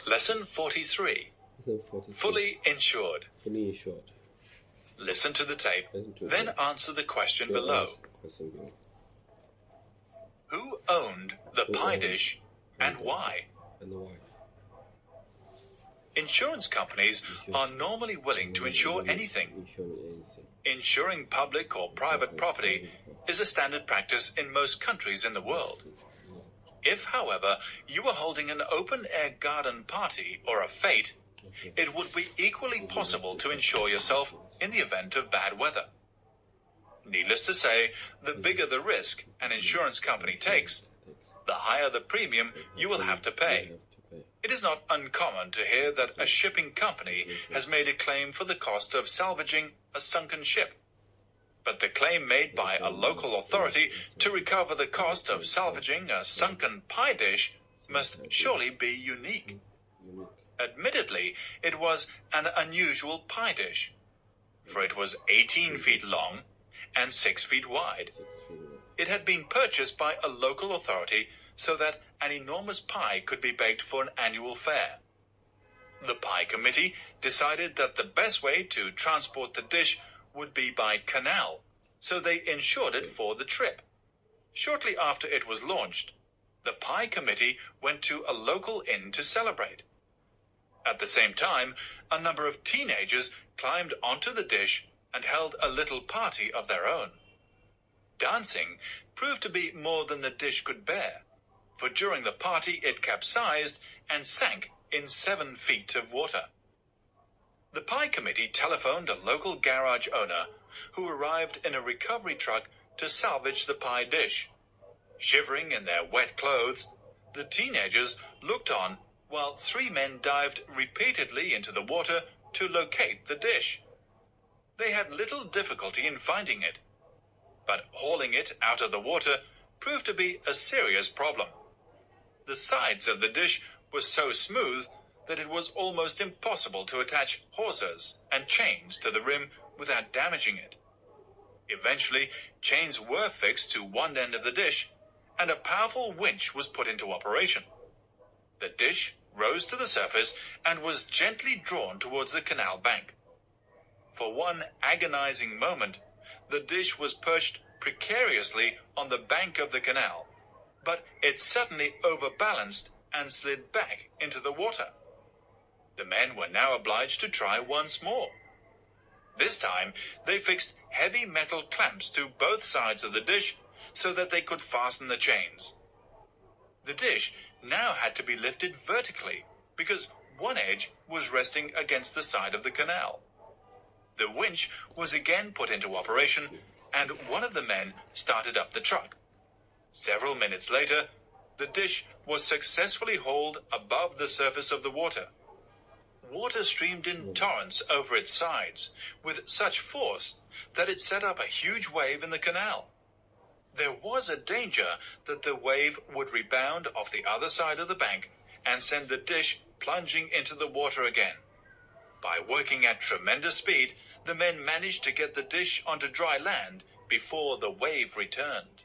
Lesson 43. Lesson 43. Fully insured. Fully insured. Listen to the tape, then tape. answer the question Then below. ask the question below. Who owned the Who pie owned dish and why? And why? Insurance companies are normally willing to insure anything. Insuring public or private property is a standard practice in most countries in the world. If, however, you were holding an open-air garden party or a fete, it would be equally possible to insure yourself in the event of bad weather. Needless to say, the bigger the risk an insurance company takes, the higher the premium you will have to pay. It is not uncommon to hear that a shipping company has made a claim for the cost of salvaging a sunken ship. But the claim made by a local authority to recover the cost of salvaging a sunken pie dish must surely be unique. Admittedly, it was an unusual pie dish, for it was 18 feet long and 6 feet wide. It had been purchased by a local authority so that an enormous pie could be baked for an annual fair. The pie committee decided that the best way to transport the dish would be by canal, so they insured it for the trip. Shortly after it was launched, the pie committee went to a local inn to celebrate. At the same time, a number of teenagers climbed onto the dish and held a little party of their own. Dancing proved to be more than the dish could bear, for during the party it capsized and sank in 7 feet of water. The pie committee telephoned a local garage owner who arrived in a recovery truck to salvage the pie dish. Shivering in their wet clothes, the teenagers looked on while 3 men dived repeatedly into the water to locate the dish. They had little difficulty in finding it, but hauling it out of the water proved to be a serious problem. The sides of the dish were so smooth that it was almost impossible to attach hawsers and chains to the rim without damaging it. Eventually, chains were fixed to one end of the dish, and a powerful winch was put into operation. The dish rose to the surface and was gently drawn towards the canal bank. For one agonizing moment, the dish was perched precariously on the bank of the canal, but it suddenly overbalanced and slid back into the water. The men were now obliged to try once more. This time, they fixed heavy metal clamps to both sides of the dish so that they could fasten the chains. The dish now had to be lifted vertically because one edge was resting against the side of the canal. The winch was again put into operation, and one of the men started up the truck. Several minutes later, the dish was successfully hauled above the surface of the water. Water streamed in torrents over its sides with such force that it set up a huge wave in the canal. There was a danger that the wave would rebound off the other side of the bank and send the dish plunging into the water again. By working at tremendous speed, the men managed to get the dish onto dry land before the wave returned.